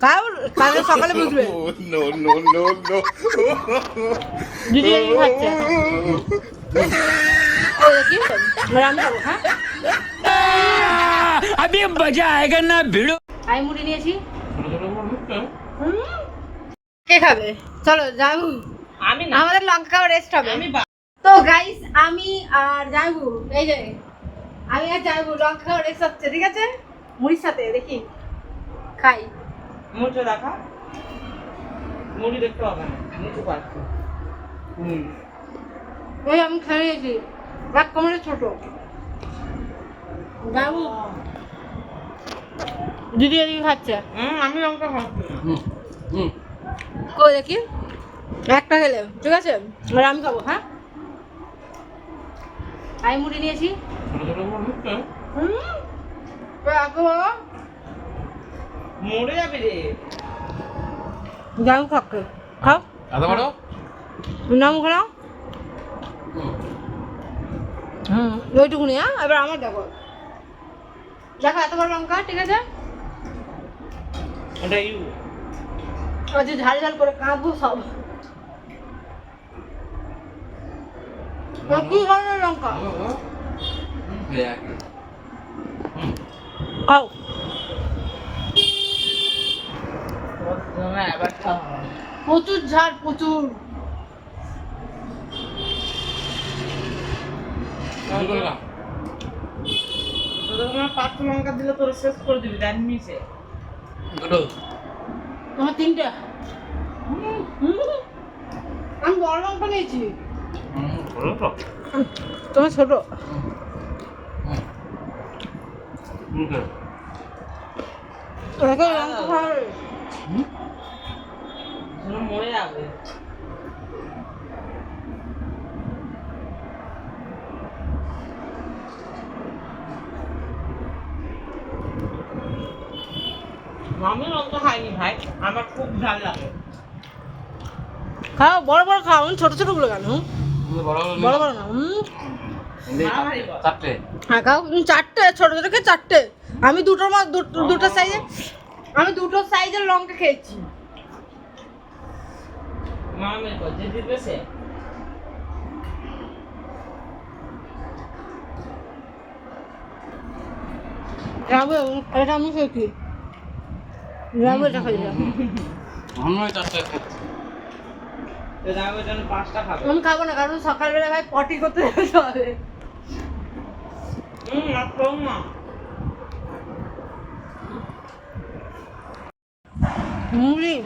খাও, কালকে সকালে বুঝবে। No, no, no, no. দিদি এদিকে খাচ্ছে। ও দেখি, আমি খাবো, হ্যাঁ? अभी मजा आएगा ना भिड़ो। আমি মুড়ি নিয়েছি। কে খাবে? চলো যাবো। আমি না, আমাদের লঙ্কা খাওয়া রেস্ট হবে। আমি তো গাইস, আমি আর যাইবু, এই যে আমি আর যাইবু লঙ্কা খাওয়া রেস্ট হচ্ছে, ঠিক আছে? মুড়ির সাথে দেখি খাই। মুড়িটা দেখা, মুড়ি দেখতে হবে না, মুড়ি পাচ্ছি। এই আমি খেয়ে নিয়েছি, এক কমরে ছোট। যাইবু দিদি এদিকে খাচ্ছে। আমি লঙ্কা খাচ্ছি। কই দেখি, একটা খেলে ঠিক আছে, আর আমি খাবো, হ্যাঁ? আমি মুড়ি নিয়েছি। বাবা মরে যাবে রে। যাও খাকে খাও, আদা বড় নাম খাও। ওইটুকুনি, হ্যাঁ? এবার আমার দেখো, দেখো এত বড় লঙ্কা, ঠিক আছে? ওটা ইউ ওই যে ঝাল ঝাল করে কাঁপবো সব। কি ধরনের লঙ্কা? খাও। এবার খাওয়া হবে। প্রচুর ঝাল, প্রচুর। তোদের পাঁচ লঙ্কা দিলে তোর শেষ করে দিবি, দেন মিশে। তোমার তিনটে। আমি বড় লঙ্কা নিয়েছি, তোমার ছোট। ওকে লঙ্কা খাওয়াবে। মরে যাবে। আমি লঙ্কা খাইনি ভাই, আমার খুব ঝাল লাগে। খাও, বড় বড় খাও, ছোট ছোট গুলো কেন? বড় বড় না। মারামারি কর। হ্যাঁ খাও, চারটে ছোট ছোট খেয়ে চারটে। আমি দুটো সাইজের, আমি দুটো সাইজের লঙ্কা খেয়েছি। মারামারি কর, যে দিবে সে। রাবু, এটা আমি খেয়েছি। রাবু এটা খাইলাম। তো দামের জন্য 5টা খাবে। আমি খাবো না, কারণ সকালবেলা ভাই পটি করতে যেতে হবে। একদম না। মুড়ি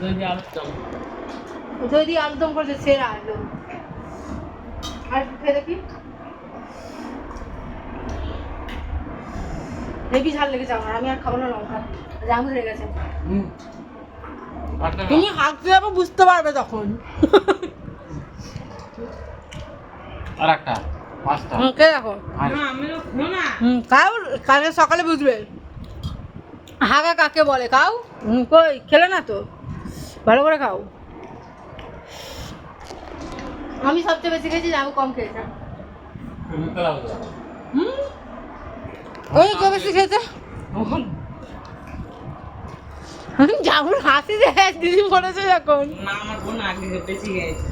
যদি আলুরদম। দই দিয়ে আলুদম করছে, সেরা একদম। আর একটু খেয়ে দেখি। হেভি ঝাল লেগেছে আমার, আমি আর খাবো না লঙ্কা, জাম হয়ে গেছে। তুমি হাঁকতে যাবো, বুঝতে পারবে তখন। আর একটা পাঁচটা কে দেখো, না আমি তো না। খাও, কালকে সকালে বুঝবে হাগা কাকে বলে। খাও। কই খেলে না তো, ভালো করে খাও। আমি সবচেয়ে বেশি খেয়েছি, আমি কম খেয়েছি। ওই কে বেশি খেয়েছে? যেমন হাসি দেয় দিদি বলেছে যখন। না আমার বোন আগে বেশি খেয়েছে।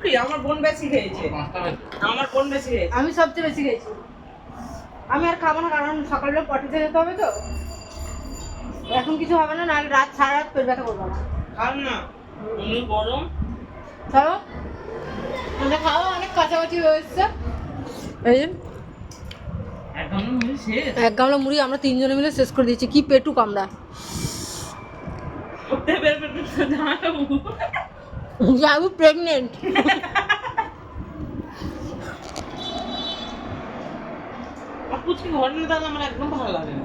কি আমার বোন বেশি খেয়েছে? আমার বোন বেশি খেয়েছে। আমি সবচেয়ে বেশি খেয়েছি। আমি আর খাবো না, কারণ সকালবেলা পটিতে যেতে হবে তো। এখন কিছু হবে না, নাহলে রাত সারা রাত পেট ব্যথা করবো না। খাও না, তুমি গরম। চলো আমরা খাওয়া অনেক কাছাকাছি হয়ে এসছে। এই যে এখন আমি শেষ। এক গামলা মুড়ি আমরা তিনজনে মিলে শেষ করে দিয়েছি। কি পেটুক আমরা। করতে বেরবে তো জানাবো। যাবো প্রেগনেন্ট। আর কুচকি ঘরে না তাহলে আমার একদম ভালো লাগে না।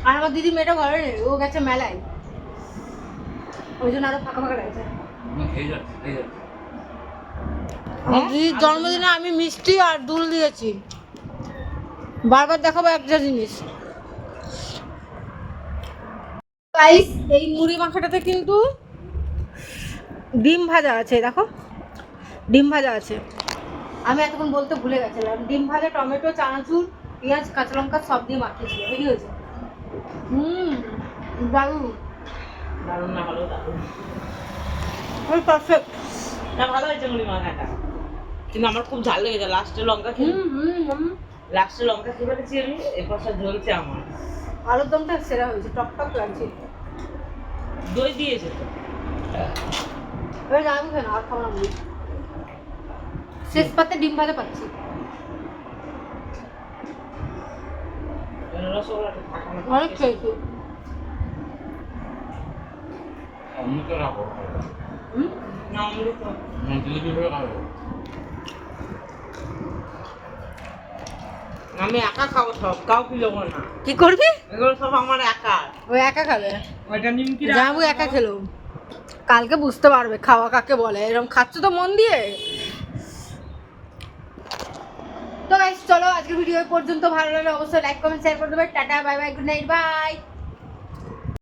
আর আমার দিদি মেয়েটা ঘরে নেই, ও গেছে মেলায়, ওই জন্য আরো ফাঁকা ফাঁকা লাগছে। আমার দিদির জন্মদিনে আমি মিষ্টি আর দুল দিয়েছি। বারবার দেখাবো একটা জিনিস। গাইস, এই মুড়ি মাখাটাতে কিন্তু ডিম ভাজা আছে, দেখো ডিম ভাজা আছে। আমি এতক্ষণ বলতে ভুলে গেছিলাম, ডিম ভাজা, টমেটো, চানাচুর, পেঁয়াজ, কাঁচা লঙ্কা সব দিয়ে মাখিয়েছিল। হেভি হয়েছে। দারুণ দারুণ না হলেও দারুণ। পারফেক্ট। না ভালো হয়েছে মুড়ি মাখাটা, কিন্তু আমার খুব ঝাল লেগেছে। লাস্টে লঙ্কা খেয়ে ফেলেছি আমি, এরপর সব জ্বলছে আমার। আলুর দমটা সেরা হয়েছে, টক টক লাগছে। দই দিয়েছে তো। এবার আমি খাই না, আর খাবো না মুড়ি। শেষ পাতে ডিম ভাজা পাচ্ছি। রসগোল্লাটা থাকা অনেক খেয়েছি। অমৃত রাখো না অমৃত দিদি করে খাবে। আমি একা খাবো সব, কাউ কিলো না। কি করবি? এগুলো সব আমার একা। ও একা খাবে। ওইটা নিমকি যাবো একা খেলো, কালকে বুঝতে পারবে খাওয়া কাকে বলে। এরকম খাচ্ছ তো মন দিয়ে। তো গাইস চলো আজকের ভিডিও পর্যন্ত। ভালো লাগলে অবশ্যই লাইক কমেন্ট শেয়ার করে দেবে। Tata bye bye, good night, by.